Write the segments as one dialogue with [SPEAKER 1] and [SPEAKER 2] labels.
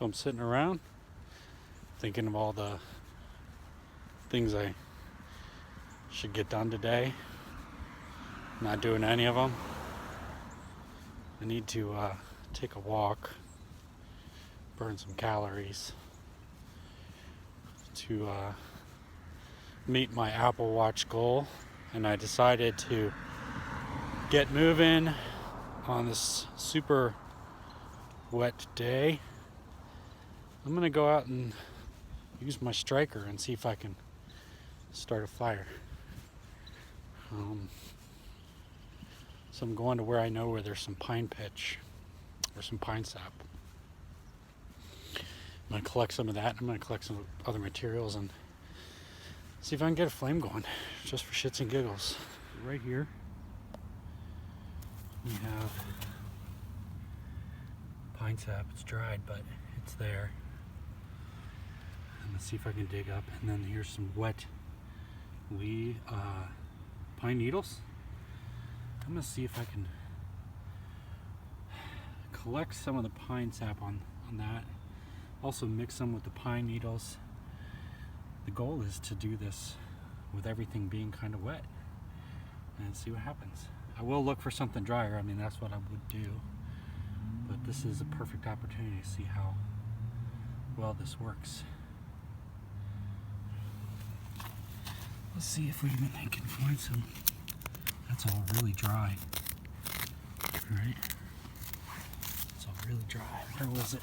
[SPEAKER 1] So I'm sitting around thinking of all the things I should get done today. Not doing any of them. I need to take a walk, burn some calories to meet my Apple Watch goal. And I decided to get moving on this super wet day. I'm going to go out and use my striker and see if I can start a fire. So I'm going to where I know where there's some pine pitch or some pine sap. I'm going to collect some of that. I'm going to collect some other materials and see if I can get a flame going, just for shits and giggles. Right here we have pine sap. It's dried, but it's there. Let's see if I can dig up. And then here's some wet pine needles. I'm gonna see if I can collect some of the pine sap on that. Also mix some with the pine needles. The goal is to do this with everything being kind of wet and see what happens. I will look for something drier. I mean, that's what I would do. But this is a perfect opportunity to see how well this works. Let's see if we can find some. That's all really dry. Alright. It's all really dry. Where was it?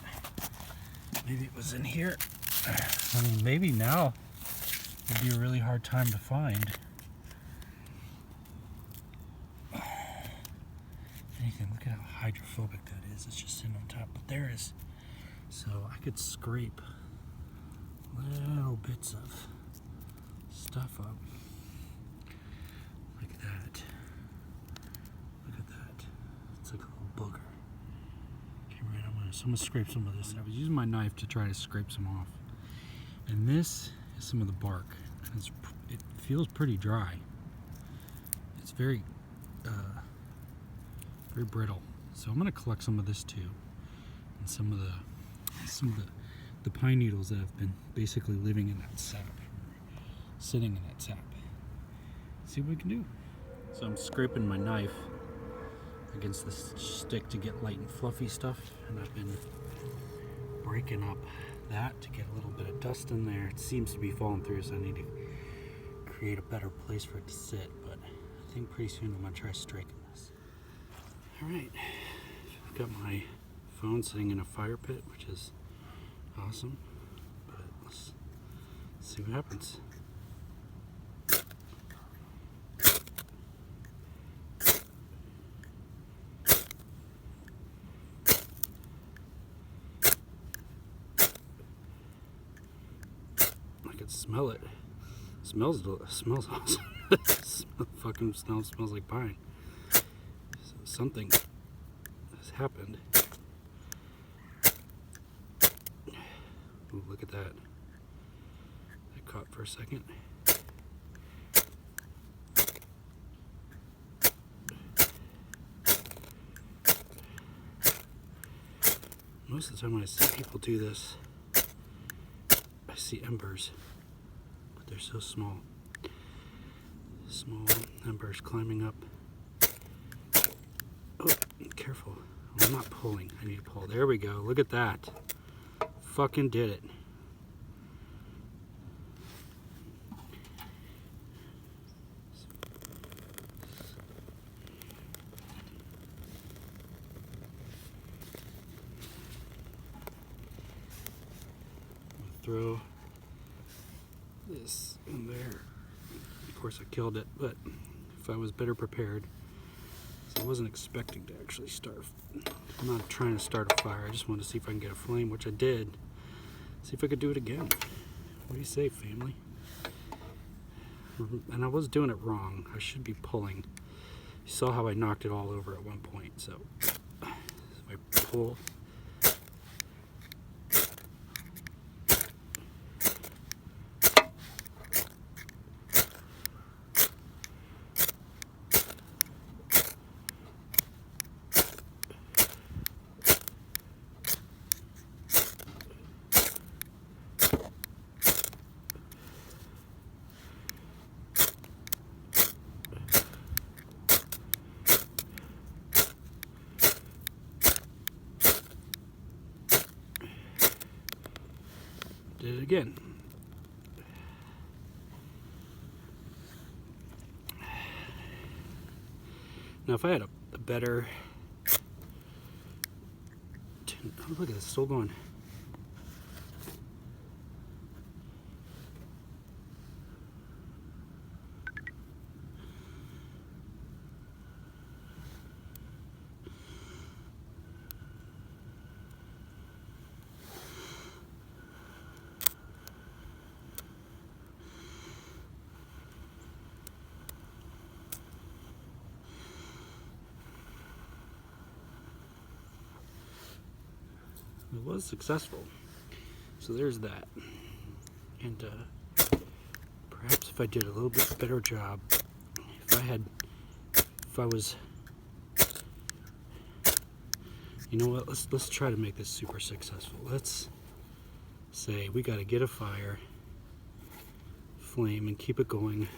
[SPEAKER 1] Maybe it was in here. I mean, maybe now would be a really hard time to find anything. Look at how hydrophobic that is. It's just sitting on top. But there is. So I could scrape little bits of stuff up. Like that. Look at that. It's like a little booger. Okay, right, so I'm gonna scrape some of this. I was using my knife to try to scrape some off. And this is some of the bark. It feels pretty dry. It's very very brittle. So I'm gonna collect some of this too. And some of the pine needles that have been basically living in that sap. Sitting in that sap. See what we can do. So I'm scraping my knife against this stick to get light and fluffy stuff, and I've been breaking up that to get a little bit of dust in there. It seems to be falling through, so I need to create a better place for it to sit, but I think pretty soon I'm going to try striking this. Alright, I've got my phone sitting in a fire pit, which is awesome, but let's see what happens. Smell it. Smells awesome. Fucking smells like pine. So something has happened. Ooh, look at that. That caught for a second. Most of the time when I see people do this, I see embers. They're so small. Small embers climbing up. Oh, careful. I'm not pulling. I need to pull. There we go. Look at that. Fucking did it. I'm gonna throw this in there. Of course I killed it, but if I was better prepared, so I wasn't expecting to actually start. I'm not trying to start a fire. I just wanted to see if I can get a flame, which I did. See if I could do it again. What do you say, family? And I was doing it wrong. I should be pulling. You saw how I knocked it all over at one point. So if I pull. Did it again. Now if I had a better... Oh, look at this, still going. It was successful, so there's that. And perhaps if I did a little bit better job, if I was, you know what, let's try to make this super successful. Let's say we got to get a fire flame and keep it going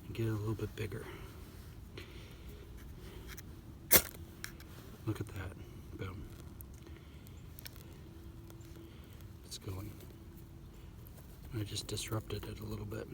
[SPEAKER 1] and get it a little bit bigger. Look at that, boom. It's going. I just disrupted it a little bit.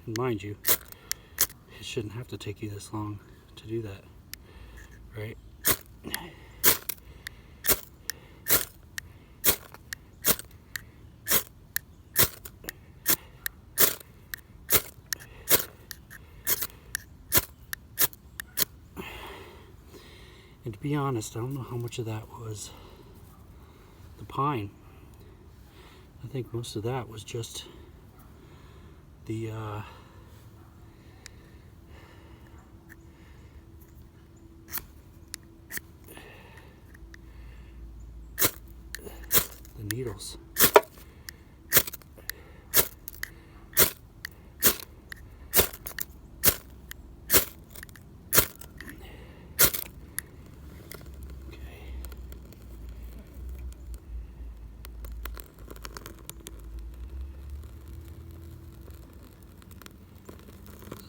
[SPEAKER 1] And mind you, it shouldn't have to take you this long to do that, right? And to be honest, I don't know how much of that was the pine. I think most of that was just the needles.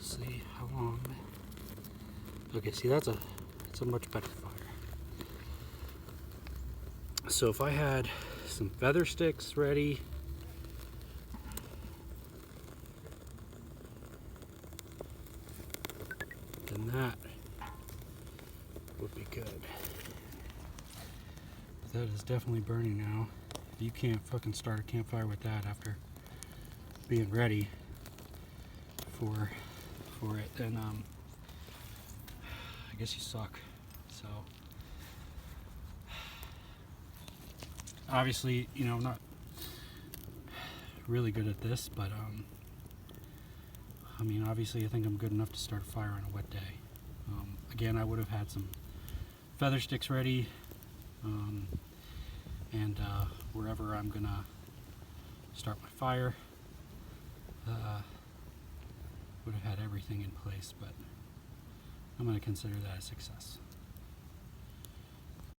[SPEAKER 1] See how long. Okay, see that's a much better fire. So if I had some feather sticks ready, then that would be good. But that is definitely burning now. If you can't fucking start a campfire with that after being ready for it, then I guess you suck. So obviously, you know, I'm not really good at this, but I mean, obviously I think I'm good enough to start a fire on a wet day. Again, I would have had some feather sticks ready, and wherever I'm gonna start my fire, would have had everything in place, but I'm going to consider that a success.